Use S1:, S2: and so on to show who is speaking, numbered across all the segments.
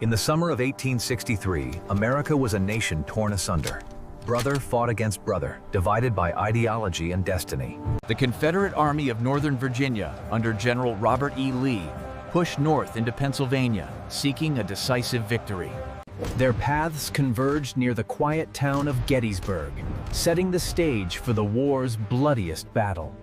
S1: In the summer of 1863, America was a nation torn asunder. Brother fought against brother, divided by ideology and destiny.
S2: The Confederate Army of Northern Virginia, under General Robert E. Lee, pushed north into Pennsylvania, seeking a decisive victory.
S1: Their paths converged near the quiet town of Gettysburg, setting the stage for the war's bloodiest battle.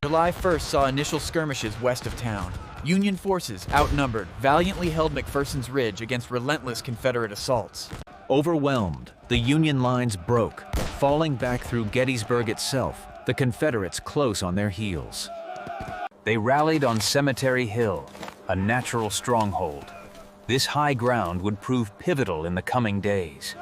S2: July 1st saw initial skirmishes west of town. Union forces, outnumbered, valiantly held McPherson's Ridge against relentless Confederate assaults.
S1: Overwhelmed, the Union lines broke, falling back through Gettysburg itself, the Confederates close on their heels. They rallied on Cemetery Hill, a natural stronghold. This high ground would prove pivotal in the coming days.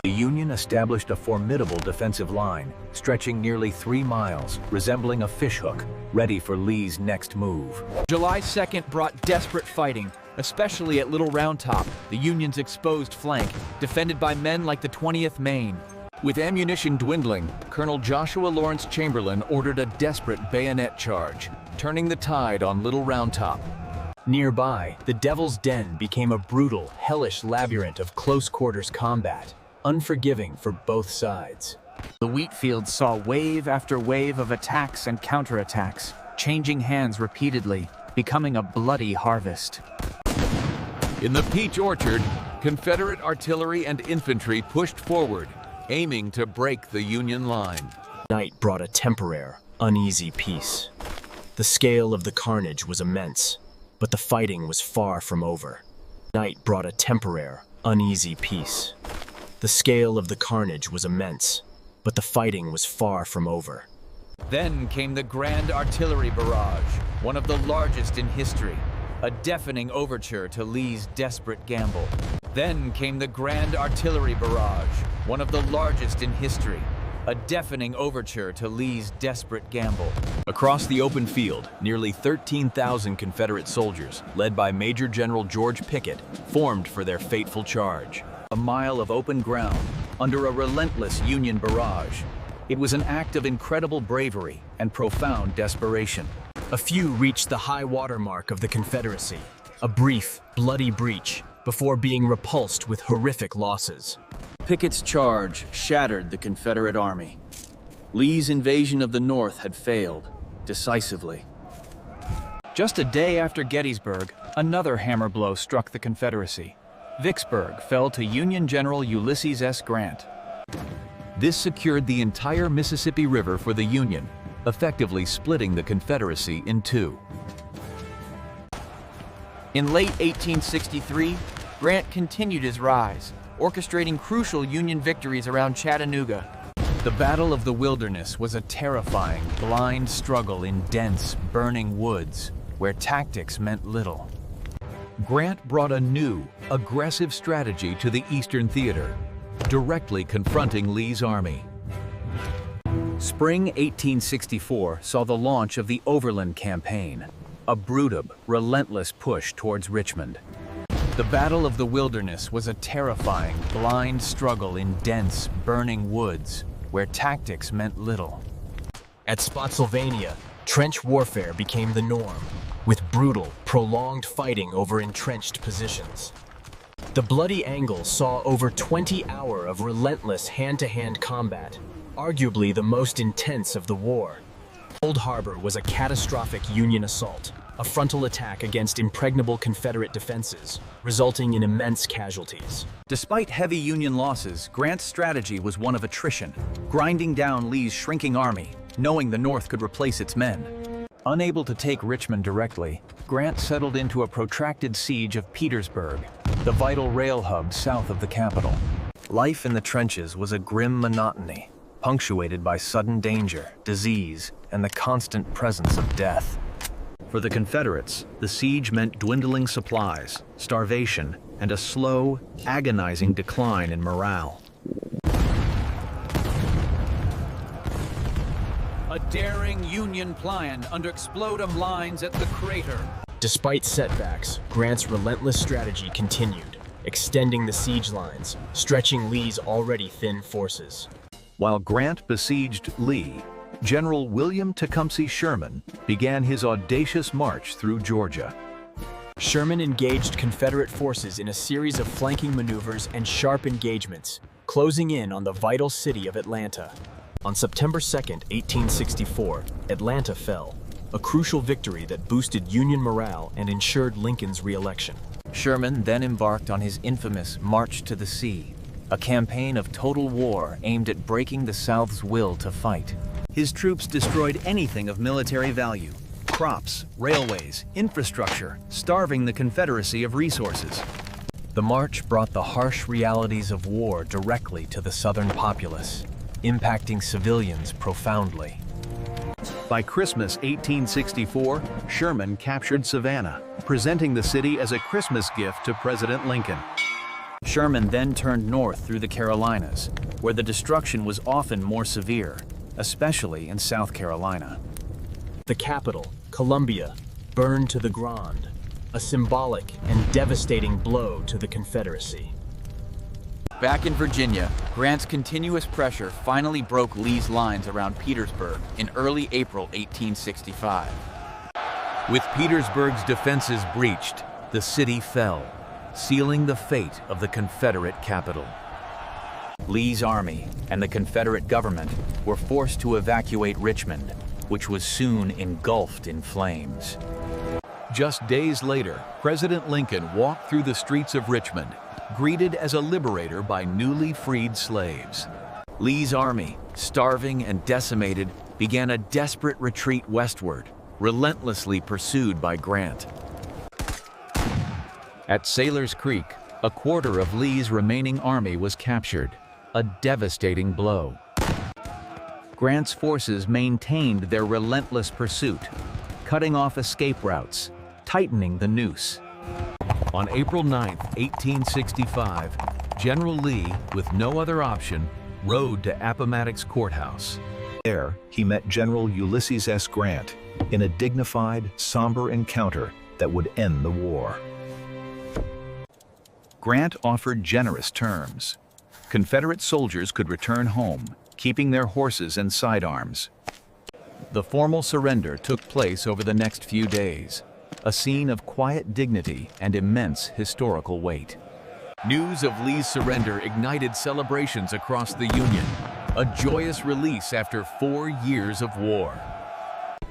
S1: The Union established a formidable defensive line, stretching nearly 3 miles, resembling a fishhook, ready for Lee's next move.
S2: July 2nd brought desperate fighting, especially at Little Round Top, the Union's exposed flank, defended by men like the 20th Maine. With ammunition dwindling, Colonel Joshua Lawrence Chamberlain ordered a desperate bayonet charge, turning the tide on Little Round Top. Nearby, the Devil's Den became a brutal, hellish labyrinth of close-quarters combat, unforgiving for both sides. The wheat fields saw wave after wave of attacks and counterattacks, changing hands repeatedly, becoming a bloody harvest.
S3: In the Peach Orchard, Confederate artillery and infantry pushed forward, aiming to break the Union line.
S4: Night brought a temporary, uneasy peace. The scale of the carnage was immense, but the fighting was far from over. Night brought a temporary, uneasy peace. The scale of the carnage was immense, but the fighting was far from over.
S2: Then came the Grand Artillery Barrage, one of the largest in history, a deafening overture to Lee's desperate gamble. Then came the Grand Artillery Barrage, one of the largest in history, a deafening overture to Lee's desperate gamble.
S1: Across the open field, nearly 13,000 Confederate soldiers, led by Major General George Pickett, formed for their fateful charge. A mile of open ground, under a relentless Union barrage. It was an act of incredible bravery and profound desperation.
S4: A few reached the high water mark of the Confederacy, a brief, bloody breach, before being repulsed with horrific losses.
S2: Pickett's charge shattered the Confederate Army. Lee's invasion of the North had failed, decisively. Just a day after Gettysburg, another hammer blow struck the Confederacy. Vicksburg fell to Union General Ulysses S. Grant.
S1: This secured the entire Mississippi River for the Union, effectively splitting the Confederacy in two.
S2: In late 1863, Grant continued his rise, orchestrating crucial Union victories around Chattanooga.
S1: The Battle of the Wilderness was a terrifying, blind struggle in dense, burning woods, where tactics meant little. Grant brought a new, aggressive strategy to the Eastern Theater, directly confronting Lee's army. Spring 1864 saw the launch of the Overland Campaign, a brutal, relentless push towards Richmond. The Battle of the Wilderness was a terrifying, blind struggle in dense, burning woods, where tactics meant little.
S4: At Spotsylvania, trench warfare became the norm, with brutal, prolonged fighting over entrenched positions. The bloody angle saw over 20 hours of relentless hand-to-hand combat, arguably the most intense of the war. Cold Harbor was a catastrophic Union assault, a frontal attack against impregnable Confederate defenses, resulting in immense casualties.
S1: Despite heavy Union losses, Grant's strategy was one of attrition, grinding down Lee's shrinking army, knowing the North could replace its men. Unable to take Richmond directly, Grant settled into a protracted siege of Petersburg, the vital rail hub south of the capital. Life in the trenches was a grim monotony, punctuated by sudden danger, disease, and the constant presence of death. For the Confederates, the siege meant dwindling supplies, starvation, and a slow, agonizing decline in morale.
S2: A daring Union plan under explodum lines at the crater.
S4: Despite setbacks, Grant's relentless strategy continued, extending the siege lines, stretching Lee's already thin forces.
S1: While Grant besieged Lee, General William Tecumseh Sherman began his audacious march through Georgia.
S4: Sherman engaged Confederate forces in a series of flanking maneuvers and sharp engagements, closing in on the vital city of Atlanta. On September 2, 1864, Atlanta fell, a crucial victory that boosted Union morale and ensured Lincoln's re-election.
S1: Sherman then embarked on his infamous March to the Sea, a campaign of total war aimed at breaking the South's will to fight. His troops destroyed anything of military value: crops, railways, infrastructure, starving the Confederacy of resources. The march brought the harsh realities of war directly to the Southern populace, impacting civilians profoundly. By Christmas 1864, Sherman captured Savannah, presenting the city as a Christmas gift to President Lincoln. Sherman then turned north through the Carolinas, where the destruction was often more severe, especially in South Carolina.
S4: The capital, Columbia, burned to the ground, a symbolic and devastating blow to the Confederacy.
S2: Back in Virginia, Grant's continuous pressure finally broke Lee's lines around Petersburg in early April 1865.
S3: With Petersburg's defenses breached, the city fell, sealing the fate of the Confederate capital.
S1: Lee's army and the Confederate government were forced to evacuate Richmond, which was soon engulfed in flames.
S3: Just days later, President Lincoln walked through the streets of Richmond, greeted as a liberator by newly freed slaves.
S1: Lee's army, starving and decimated, began a desperate retreat westward, relentlessly pursued by Grant.
S3: At Sailor's Creek, a quarter of Lee's remaining army was captured, a devastating blow.
S1: Grant's forces maintained their relentless pursuit, cutting off escape routes, tightening the noose.
S3: On April 9, 1865, General Lee, with no other option, rode to Appomattox Courthouse.
S5: There, he met General Ulysses S. Grant in a dignified, somber encounter that would end the war. Grant offered generous terms. Confederate soldiers could return home, keeping their horses and sidearms. The formal surrender took place over the next few days, a scene of quiet dignity and immense historical weight.
S3: News of Lee's surrender ignited celebrations across the Union, a joyous release after 4 years of war.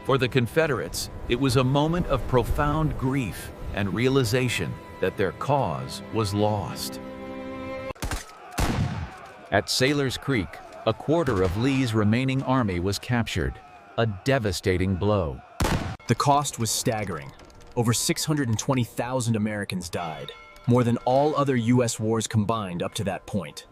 S3: For the Confederates, it was a moment of profound grief and realization that their cause was lost. At Sailor's Creek, a quarter of Lee's remaining army was captured, a devastating blow.
S4: The cost was staggering. Over 620,000 Americans died, more than all other U.S. wars combined up to that point.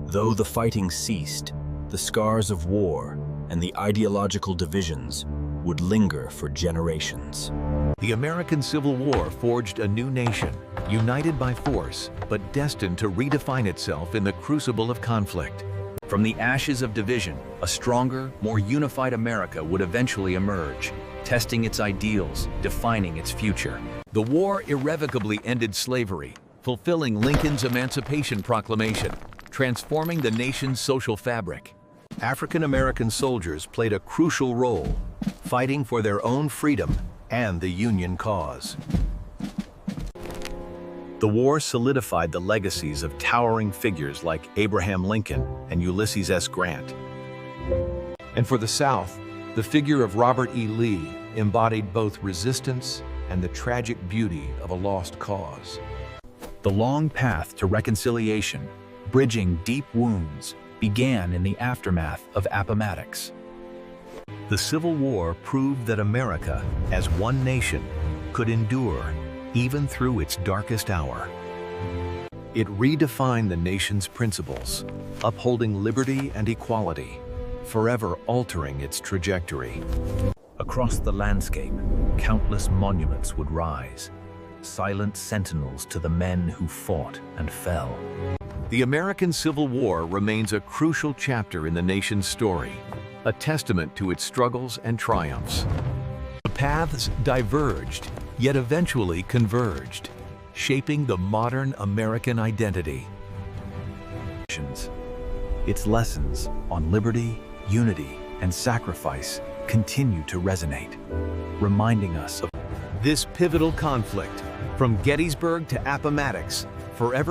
S4: Though the fighting ceased, the scars of war and the ideological divisions would linger for generations.
S3: The American Civil War forged a new nation, united by force, but destined to redefine itself in the crucible of conflict.
S1: From the ashes of division, a stronger, more unified America would eventually emerge, testing its ideals, defining its future.
S3: The war irrevocably ended slavery, fulfilling Lincoln's Emancipation Proclamation, transforming the nation's social fabric.
S5: African American soldiers played a crucial role, fighting for their own freedom and the Union cause. The war solidified the legacies of towering figures like Abraham Lincoln and Ulysses S. Grant.
S6: And for the South, the figure of Robert E. Lee embodied both resistance and the tragic beauty of a lost cause.
S1: The long path to reconciliation, bridging deep wounds, began in the aftermath of Appomattox.
S5: The Civil War proved that America, as one nation, could endure even through its darkest hour. It redefined the nation's principles, upholding liberty and equality, forever altering its trajectory. Across the landscape, countless monuments would rise, silent sentinels to the men who fought and fell.
S3: The American Civil War remains a crucial chapter in the nation's story, a testament to its struggles and triumphs. The paths diverged, yet eventually converged, shaping the modern American identity.
S5: Its lessons on liberty, unity, and sacrifice continue to resonate, reminding us of This pivotal conflict, from Gettysburg to Appomattox, forever